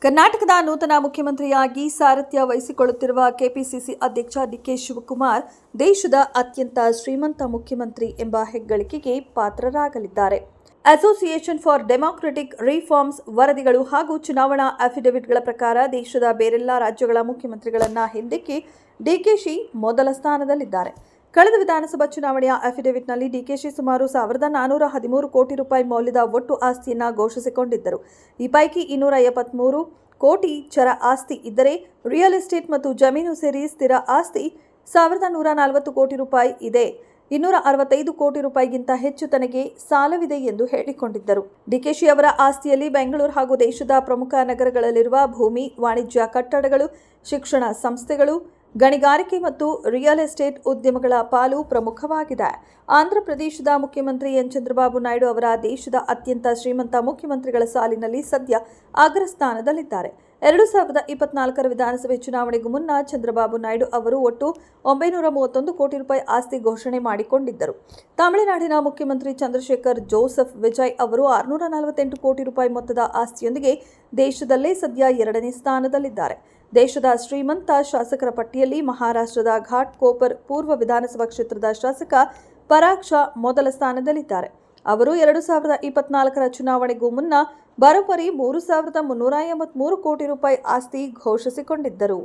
ಕರ್ನಾಟಕದ ನೂತನ ಮುಖ್ಯಮಂತ್ರಿಯಾಗಿ ಸಾರಥ್ಯ ವಹಿಸಿಕೊಳ್ಳುತ್ತಿರುವ ಕೆಪಿಸಿಸಿ ಅಧ್ಯಕ್ಷ ಡಿಕೆ ಶಿವಕುಮಾರ್ ದೇಶದ ಅತ್ಯಂತ ಶ್ರೀಮಂತ ಮುಖ್ಯಮಂತ್ರಿ ಎಂಬ ಹೆಗ್ಗಳಿಕೆಗೆ ಪಾತ್ರರಾಗಲಿದ್ದಾರೆ. ಅಸೋಸಿಯೇಷನ್ ಫಾರ್ ಡೆಮಾಕ್ರೆಟಿಕ್ ರಿಫಾರ್ಮ್ಸ್ ವರದಿಗಳು ಹಾಗೂ ಚುನಾವಣಾ ಅಫಿಡವಿಟ್ಗಳ ಪ್ರಕಾರ ದೇಶದ ಬೇರೆಲ್ಲ ರಾಜ್ಯಗಳ ಮುಖ್ಯಮಂತ್ರಿಗಳನ್ನ ಹಿಂದಿಕ್ಕಿ ಡಿಕೆಶಿ ಮೊದಲ ಸ್ಥಾನದಲ್ಲಿದ್ದಾರೆ. ಕಳೆದ ವಿಧಾನಸಭಾ ಚುನಾವಣೆಯ ಅಫಿಡವಿಟ್ನಲ್ಲಿ ಡಿಕೆಶಿ ಸುಮಾರು 1413 ಕೋಟಿ ರೂಪಾಯಿ ಮೌಲ್ಯದ ಒಟ್ಟು ಆಸ್ತಿಯನ್ನು ಘೋಷಿಸಿಕೊಂಡಿದ್ದರು. ಈ ಪೈಕಿ 273 ಕೋಟಿ ಚರ ಆಸ್ತಿ ಇದ್ದರೆ ರಿಯಲ್ ಎಸ್ಟೇಟ್ ಮತ್ತು ಜಮೀನು ಸೇರಿ ಸ್ಥಿರ ಆಸ್ತಿ 1140 ಕೋಟಿ ರೂಪಾಯಿ ಇದೆ. 265 ಕೋಟಿ ರೂಪಾಯಿಗಿಂತ ಹೆಚ್ಚು ತನಗೆ ಸಾಲವಿದೆ ಎಂದು ಹೇಳಿಕೊಂಡಿದ್ದರು. ಡಿಕೆಶಿ ಅವರ ಆಸ್ತಿಯಲ್ಲಿ ಬೆಂಗಳೂರು ಹಾಗೂ ದೇಶದ ಪ್ರಮುಖ ನಗರಗಳಲ್ಲಿರುವ ಭೂಮಿ, ವಾಣಿಜ್ಯ ಕಟ್ಟಡಗಳು, ಶಿಕ್ಷಣ ಸಂಸ್ಥೆಗಳು, ಗಣಿಗಾರಿಕೆ ಮತ್ತು ರಿಯಲ್ ಎಸ್ಟೇಟ್ ಉದ್ಯಮಗಳ ಪಾಲು ಪ್ರಮುಖವಾಗಿದೆ. ಆಂಧ್ರಪ್ರದೇಶದ ಮುಖ್ಯಮಂತ್ರಿ ಎನ್ ಚಂದ್ರಬಾಬು ನಾಯ್ಡು ಅವರ ದೇಶದ ಅತ್ಯಂತ ಶ್ರೀಮಂತ ಮುಖ್ಯಮಂತ್ರಿಗಳ ಸಾಲಿನಲ್ಲಿ ಸದ್ಯ ಅಗ್ರಸ್ಥಾನದಲ್ಲಿದ್ದಾರೆ. 2024ರ ವಿಧಾನಸಭೆ ಚುನಾವಣೆಗೂ ಮುನ್ನ ಚಂದ್ರಬಾಬು ನಾಯ್ಡು ಅವರು ಒಟ್ಟು 931 ಕೋಟಿ ರೂಪಾಯಿ ಆಸ್ತಿ ಘೋಷಣೆ ಮಾಡಿಕೊಂಡಿದ್ದರು. ತಮಿಳುನಾಡಿನ ಮುಖ್ಯಮಂತ್ರಿ ಚಂದ್ರಶೇಖರ್ ಜೋಸೆಫ್ ವಿಜಯ್ ಅವರು 648 ಕೋಟಿ ರೂಪಾಯಿ ಮೊತ್ತದ ಆಸ್ತಿಯೊಂದಿಗೆ ದೇಶದಲ್ಲೇ ಸದ್ಯ 2ನೇ ಸ್ಥಾನದಲ್ಲಿದ್ದಾರೆ. ದೇಶದ ಶ್ರೀಮಂತ ಶಾಸಕರ ಪಟ್ಟಿಯಲ್ಲಿ ಮಹಾರಾಷ್ಟ್ರದ ಘಾಟ್ ಕೋಪರ್ ಪೂರ್ವ ವಿಧಾನಸಭಾ ಕ್ಷೇತ್ರದ ಶಾಸಕ ಪರಾಗ್ ಶಾ ಮೊದಲ ಸ್ಥಾನದಲ್ಲಿದ್ದಾರೆ. ಅವರು 2024ರ ಚುನಾವಣೆಗೂ ಮುನ್ನ ಬರೋಬ್ಬರಿ 3,383 ಕೋಟಿ ರೂಪಾಯಿ ಆಸ್ತಿ ಘೋಷಿಸಿಕೊಂಡಿದ್ದರು.